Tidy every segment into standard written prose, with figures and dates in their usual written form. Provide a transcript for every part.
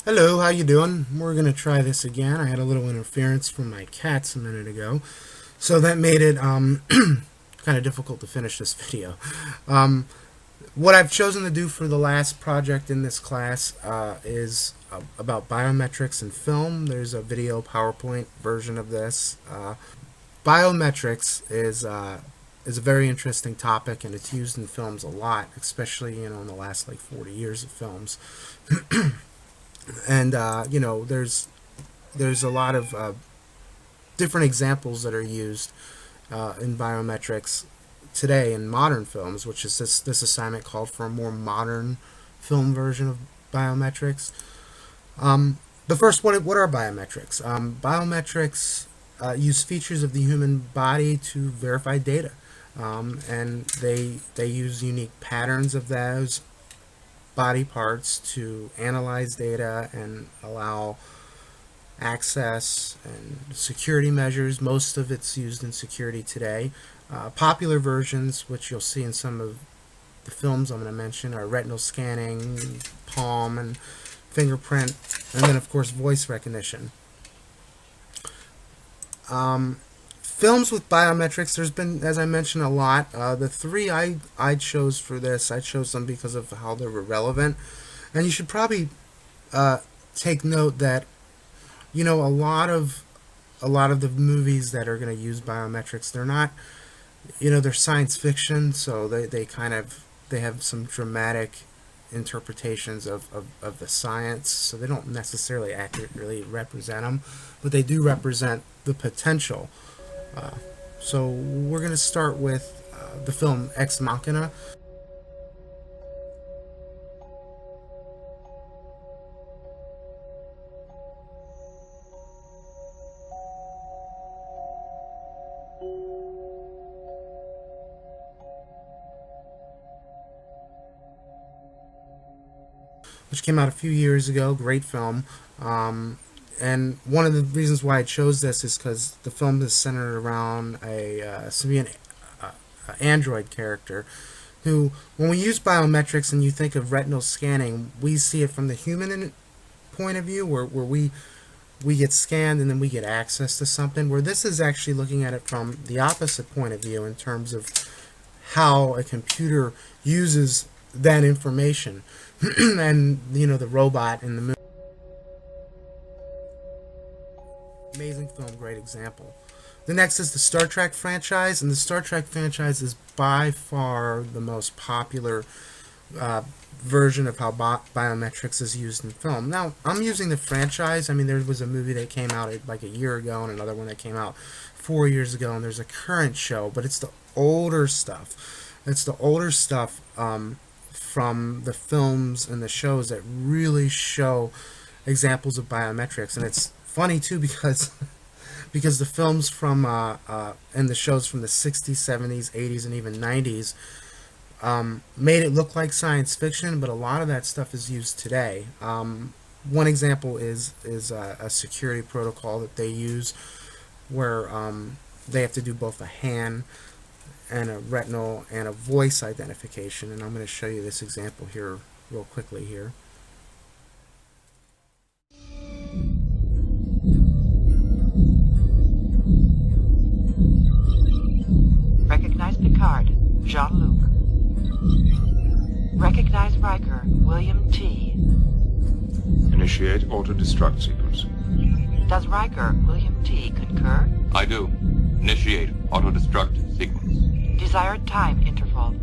Hello, how you doing? We're gonna try this again. I had a little interference from my cats a minute ago, so that made it kind of difficult to finish this video. What I've chosen to do for the last project in this class is about biometrics in film. There's a video PowerPoint version of this. Biometrics is a very interesting topic, and it's used in films a lot, especially in the last like 40 years of films. And there's a lot of different examples that are used in biometrics today in modern films, which is this assignment called for a more modern film version of biometrics. The first, what are biometrics? Biometrics use features of the human body to verify data, and they use unique patterns of those body parts to analyze data and allow access and security measures. Most of it's used in security today. Popular versions, which you'll see in some of the films I'm going to mention, are retinal scanning, palm and fingerprint, and then of course voice recognition. Films with biometrics, there's been, as I mentioned, a lot. The three I chose for this, I chose them because of how they were relevant. And you should probably take note that, a lot of the movies that are going to use biometrics, they're not, they're science fiction, so they have some dramatic interpretations of the science, so they don't necessarily accurately represent them, but they do represent the potential. So we're going to start with the film Ex Machina, which came out a few years ago. Great film. And one of the reasons why I chose this is because the film is centered around a simian android character who, when we use biometrics and you think of retinal scanning, we see it from the human point of view, where we get scanned and then we get access to something, where this is actually looking at it from the opposite point of view in terms of how a computer uses that information. And the robot in the movie, amazing film, great example. The next is the Star Trek franchise, and the Star Trek franchise is by far the most popular version of how biometrics is used in film. Now, I'm using the franchise. I mean, there was a movie that came out like a year ago, and another one that came out 4 years ago, and there's a current show, but it's the older stuff. It's the older stuff from the films and the shows that really show examples of biometrics. And it's funny too, because the films from and the shows from the 60s, 70s, 80s, and even 90s made it look like science fiction, but a lot of that stuff is used today. One example is a security protocol that they use, where they have to do both a hand and a retinal and a voice identification, and I'm going to show you this example here real quickly here. Recognize Picard, Jean-Luc. Recognize Riker, William T. Initiate auto-destruct sequence. Does Riker, William T. concur? I do. Initiate auto-destruct sequence. Desired time interval.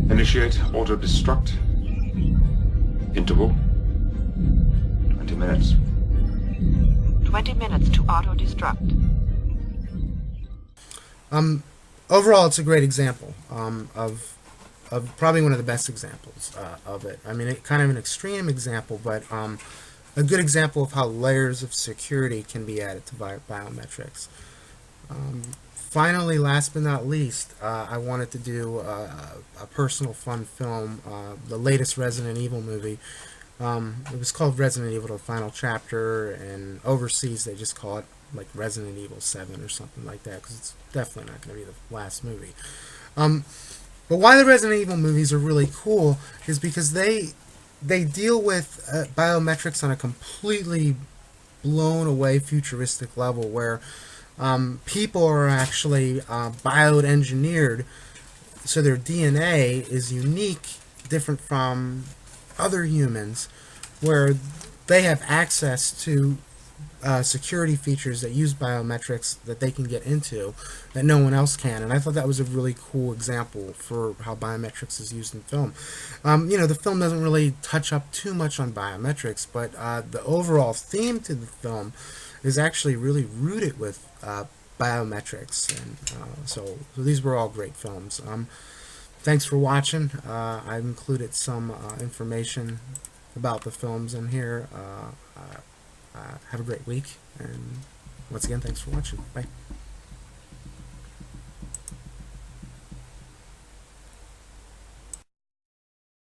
Initiate auto-destruct. Interval 20 minutes. 20 minutes to auto-destruct. Overall, it's a great example of probably one of the best examples of it. I mean, it kind of an extreme example, but a good example of how layers of security can be added to biometrics. Finally, last but not least, I wanted to do a personal fun film, the latest Resident Evil movie. It was called Resident Evil: The Final Chapter, and overseas they just call it like Resident Evil 7 or something like that, because it's definitely not going to be the last movie. But why the Resident Evil movies are really cool is because they deal with biometrics on a completely blown away futuristic level where people are actually bioengineered, so their DNA is unique, different from other humans, where they have access to security features that use biometrics that they can get into that no one else can. And I thought that was a really cool example for how biometrics is used in film. The film doesn't really touch up too much on biometrics, but the overall theme to the film is actually really rooted with biometrics. And so these were all great films. Thanks for watching. I've included some information about the films in here. Have a great week, and once again, thanks for watching. Bye.